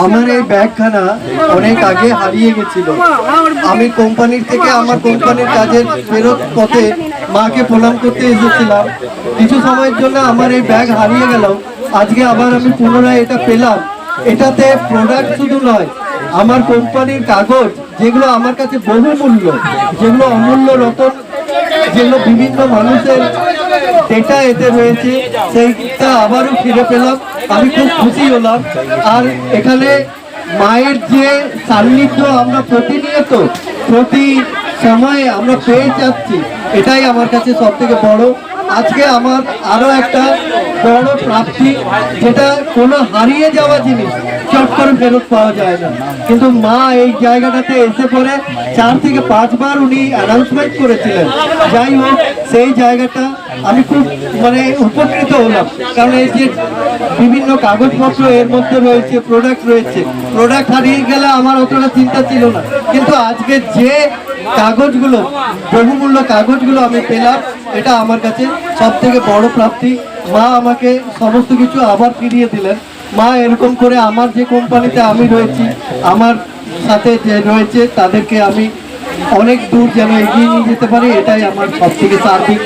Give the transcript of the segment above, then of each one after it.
আমার এই ব্যাগখানা অনেক আগে হারিয়ে গেছিল। আমি কোম্পানির থেকে আমার কোম্পানির কাজের ফেরত পথে মাকে প্রণাম করতে এসেছিলাম। কিছু সময়ের জন্য আমার এই ব্যাগ হারিয়ে গেল। আজকে আবার আমি পুনরায় এটা পেলাম। এটাতে প্রোডাক্ট শুধু নয়, আমার কোম্পানির কাগজ যেগুলো আমার কাছে বহুমূল্য, যেগুলো অমূল্য রতন, যেগুলো বিভিন্ন মানুষের ডেটা এতে রয়েছে, সেইটা আবারও ফিরে পেলাম। আমি খুব খুশি হলাম। আর এখানে মায়ের যে সান্নিধ্য আমরা প্রতিনিয়ত প্রতি সময়ে আমরা পেয়ে যাচ্ছি, এটাই আমার কাছে সব থেকে বড়। আজকে আমার আরো একটা বড় প্রাপ্তি, যেটা কোনো হারিয়ে যাওয়া জিনিস চট করে ফেরত পাওয়া যায় না, কিন্তু মা এই জায়গাটাতে এসে পরে 4 থেকে 5 বার উনি অ্যানাউন্সমেন্ট করেছিলেন। যাই হোক, সেই জায়গাটা আমি খুব উপকৃত হলাম। কারণ এই যে বিভিন্ন কাগজপত্র এর মধ্যে রয়েছে, প্রোডাক্ট হারিয়ে গেলে আমার অতটা চিন্তা ছিল না, কিন্তু আজকে যে কাগজগুলো, বহুমূল্য কাগজগুলো আমি পেলাম, এটা আমার কাছে সব থেকে বড় প্রাপ্তি। মা আমাকে সমস্ত কিছু আবার ফিরিয়ে দিলেন। মা এরকম করে আমার যে কোম্পানিতে আমি রয়েছি, আমার সাথে যে রয়েছে, তাদেরকে আমি অনেক দূর যেন এগিয়ে নিয়ে যেতে পারি, এটাই আমার সব থেকে সার্বিক।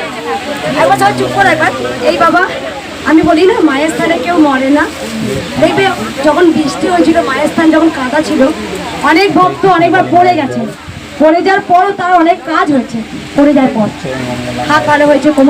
চুপ করে একবার এই বাবা, আমি বলি না মায়ের স্থানে কেউ মরে না। দেখবে যখন বৃষ্টি হয়েছিল, মায়ের স্থান যখন কাদা ছিল, অনেক ভক্ত অনেকবার পড়ে গেছে। পড়ে যাওয়ার পরও তার অনেক কাজ হয়েছে। পড়ে যাওয়ার পর হাত ভালো হয়েছে, কোমর